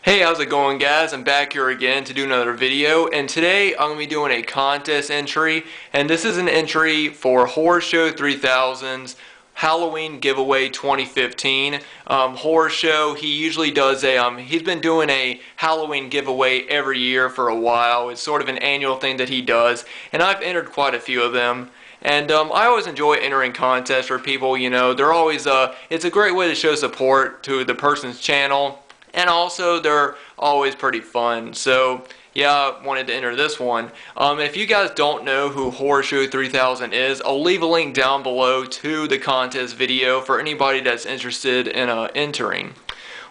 Hey, how's it going, guys? I'm back here again to do another video, and today I'm going to be doing a contest entry, and this is an entry for horrorshow3000's Halloween giveaway 2015. Horror Show, he usually does he's been doing a Halloween giveaway every year for a while. It's sort of an annual thing that he does, and I've entered quite a few of them. And I always enjoy entering contests for people, they're always, it's a great way to show support to the person's channel. And also, they're always pretty fun. So, yeah, I wanted to enter this one. If you guys don't know who horrorshow3000 is, I'll leave a link down below to the contest video for anybody that's interested in entering.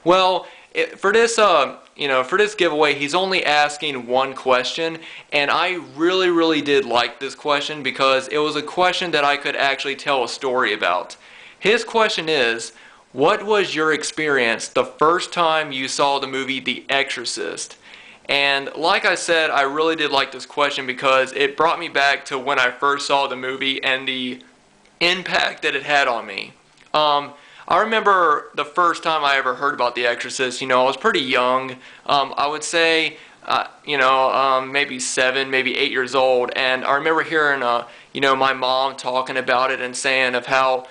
Well, for this giveaway, he's only asking one question, and I really did like this question because it was a question that I could actually tell a story about. His question is, what was your experience the first time you saw the movie The Exorcist? And like I said, I really did like this question because it brought me back to when I first saw the movie and the impact that it had on me. I remember the first time I ever heard about The Exorcist, I was pretty young. I would say, maybe 7, maybe 8 years old. And I remember hearing, my mom talking about it and saying of how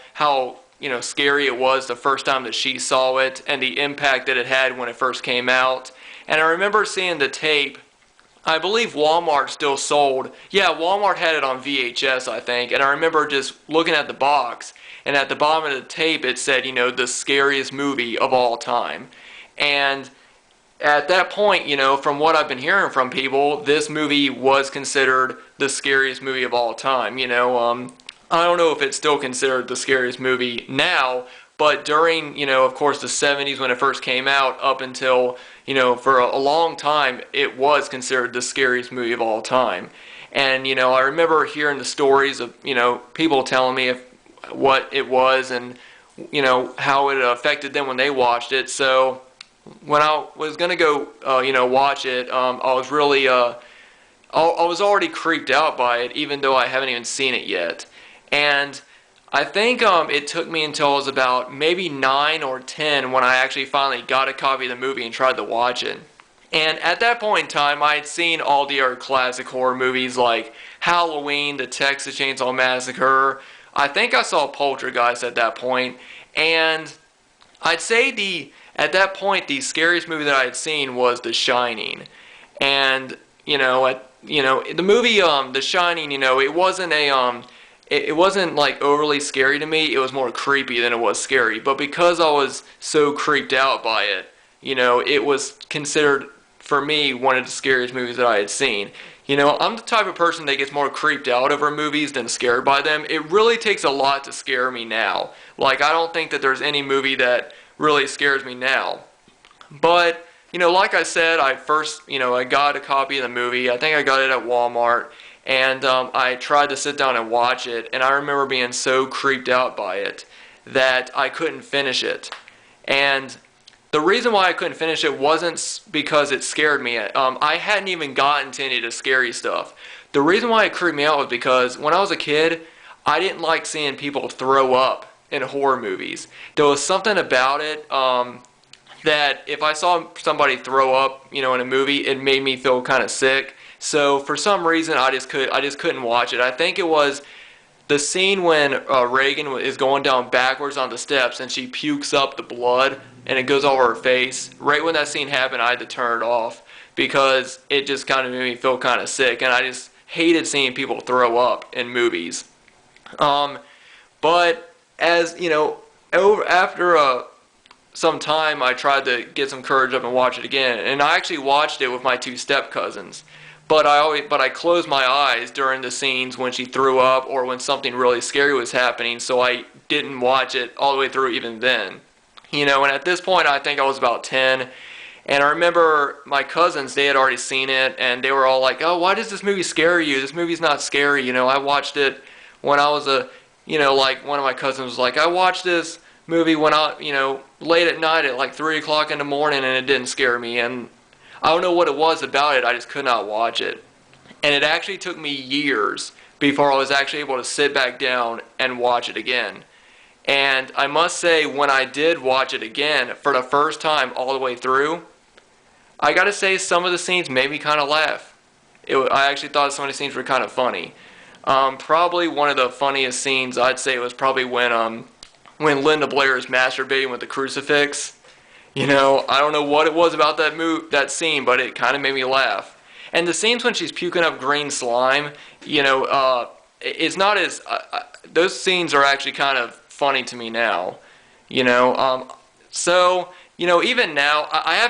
scary it was the first time that she saw it and the impact that it had when it first came out. And I remember seeing the tape. I believe Walmart still sold. Yeah, Walmart had it on VHS, I think. And I remember just looking at the box, and at the bottom of the tape it said, the scariest movie of all time. And at that point, from what I've been hearing from people, this movie was considered the scariest movie of all time. I don't know if it's still considered the scariest movie now, but during, of course, the 70s when it first came out, up until, for a long time, it was considered the scariest movie of all time. And, I remember hearing the stories of, people telling me what it was and, how it affected them when they watched it. So when I was going to go, watch it, I was really, I was already creeped out by it, even though I haven't even seen it yet. And I think it took me until I was about maybe 9 or 10 when I actually finally got a copy of the movie and tried to watch it. And at that point in time, I had seen all the other classic horror movies like Halloween, the Texas Chainsaw Massacre. I think I saw Poltergeist at that point. And I'd say at that point, the scariest movie that I had seen was The Shining. And, the movie The Shining, it wasn't it wasn't like overly scary to me. It was more creepy than it was scary. But because I was so creeped out by it, it was considered for me one of the scariest movies that I had seen. I'm the type of person that gets more creeped out over movies than scared by them. It really takes a lot to scare me now. Like, I don't think that there's any movie that really scares me now. But, like I said, I got a copy of the movie. I think I got it at Walmart. And I tried to sit down and watch it, and I remember being so creeped out by it that I couldn't finish it. And the reason why I couldn't finish it wasn't because it scared me. I hadn't even gotten to any of the scary stuff. The reason why it creeped me out was because when I was a kid, I didn't like seeing people throw up in horror movies. There was something about it that if I saw somebody throw up, in a movie, it made me feel kind of sick. So for some reason, I just couldn't watch it. I think it was the scene when Reagan is going down backwards on the steps and she pukes up the blood and it goes over her face. Right when that scene happened, I had to turn it off because it just kind of made me feel kind of sick, and I just hated seeing people throw up in movies. But as after some time, I tried to get some courage up and watch it again, and I actually watched it with my 2 step-cousins. But I closed my eyes during the scenes when she threw up or when something really scary was happening, so I didn't watch it all the way through even then. And at this point, I think I was about 10, and I remember my cousins, they had already seen it, and they were all like, "Oh, why does this movie scare you? This movie's not scary." I watched it when I was like one of my cousins was like, "I watched this movie when late at night at like 3 o'clock in the morning, and it didn't scare me." And I don't know what it was about it, I just could not watch it. And it actually took me years before I was actually able to sit back down and watch it again. And I must say, when I did watch it again for the first time all the way through, I gotta say, some of the scenes made me kind of laugh. I actually thought some of the scenes were kind of funny. Probably one of the funniest scenes I'd say was probably when Linda Blair is masturbating with the crucifix. You know, I don't know what it was about that scene, but it kind of made me laugh. And the scenes when she's puking up green slime, you know, it's not as those scenes are actually kind of funny to me now. You know, so. You know, even now, I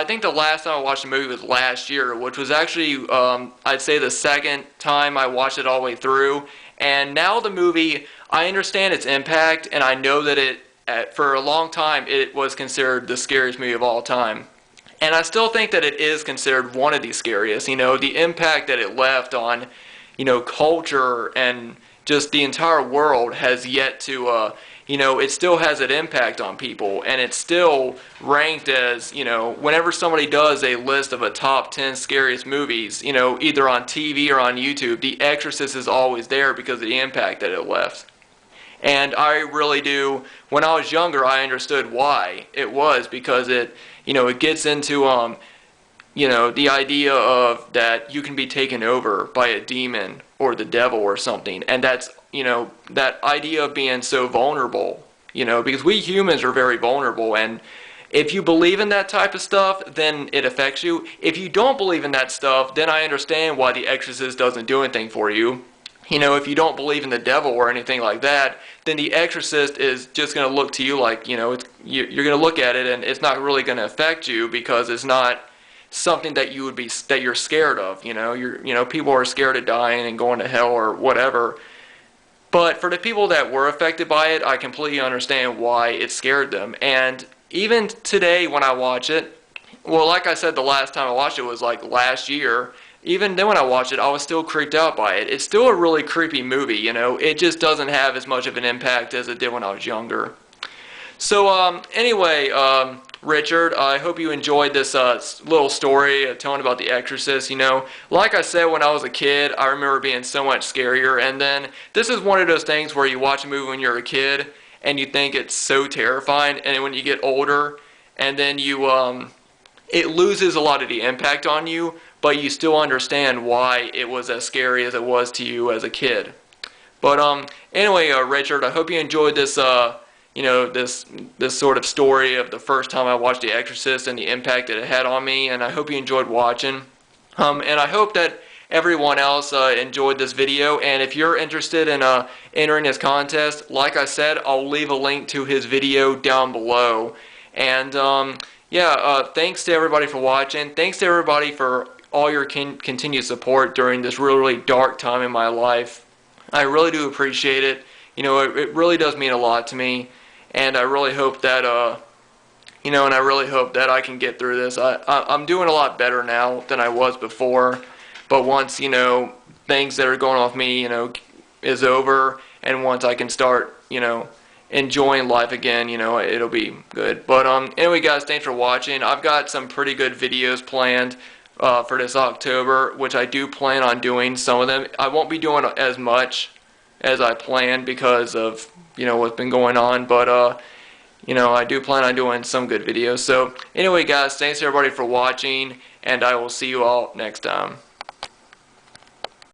think the last time I watched the movie was last year, which was actually, I'd say the second time I watched it all the way through. And now the movie, I understand its impact, and I know that for a long time, it was considered the scariest movie of all time. And I still think that it is considered one of the scariest. You know, the impact that it left on, you know, culture and just the entire world has yet to, you know, it still has an impact on people, and it's still ranked as, you know, whenever somebody does a list of a top 10 scariest movies, you know, either on TV or on YouTube, The Exorcist is always there because of the impact that it left. And I really do, when I was younger, I understood why it was, because it, you know, it gets into, you know, the idea of that you can be taken over by a demon or the devil or something, and that's, you know, that idea of being so vulnerable, you know, because we humans are very vulnerable, and if you believe in that type of stuff, then it affects you. If you don't believe in that stuff, then I understand why The Exorcist doesn't do anything for you. You know, if you don't believe in the devil or anything like that, then The Exorcist is just going to look to you like, you know, you're going to look at it and it's not really going to affect you because it's not something that you're scared of. You know, people are scared of dying and going to hell or whatever. But for the people that were affected by it, I completely understand why it scared them. And even today when I watch it, well, like I said, the last time I watched it was like last year. Even then when I watched it, I was still creeped out by it. It's still a really creepy movie, you know. It just doesn't have as much of an impact as it did when I was younger. So anyway, Richard, I hope you enjoyed this little story telling about The Exorcist. You know, like I said, when I was a kid, I remember being so much scarier. And then this is one of those things where you watch a movie when you're a kid and you think it's so terrifying, and then when you get older, and then it loses a lot of the impact on you, but you still understand why it was as scary as it was to you as a kid. But anyway, Richard, I hope you enjoyed this. You know, this sort of story of the first time I watched The Exorcist and the impact that it had on me, and I hope you enjoyed watching. And I hope that everyone else enjoyed this video, and if you're interested in entering this contest, like I said, I'll leave a link to his video down below. And yeah, thanks to everybody for watching. Thanks to everybody for all your continued support during this really, really dark time in my life. I really do appreciate it. You know, it really does mean a lot to me. And I really hope that, you know, and I really hope that I can get through this. I'm doing a lot better now than I was before. But once, you know, things that are going off me, you know, is over, and once I can start, you know, enjoying life again, you know, it'll be good. But anyway, guys, thanks for watching. I've got some pretty good videos planned for this October, which I do plan on doing some of them. I won't be doing as much as I planned because of, you know, what's been going on, but you know, I do plan on doing some good videos. So anyway, guys, thanks everybody for watching, and I will see you all next time.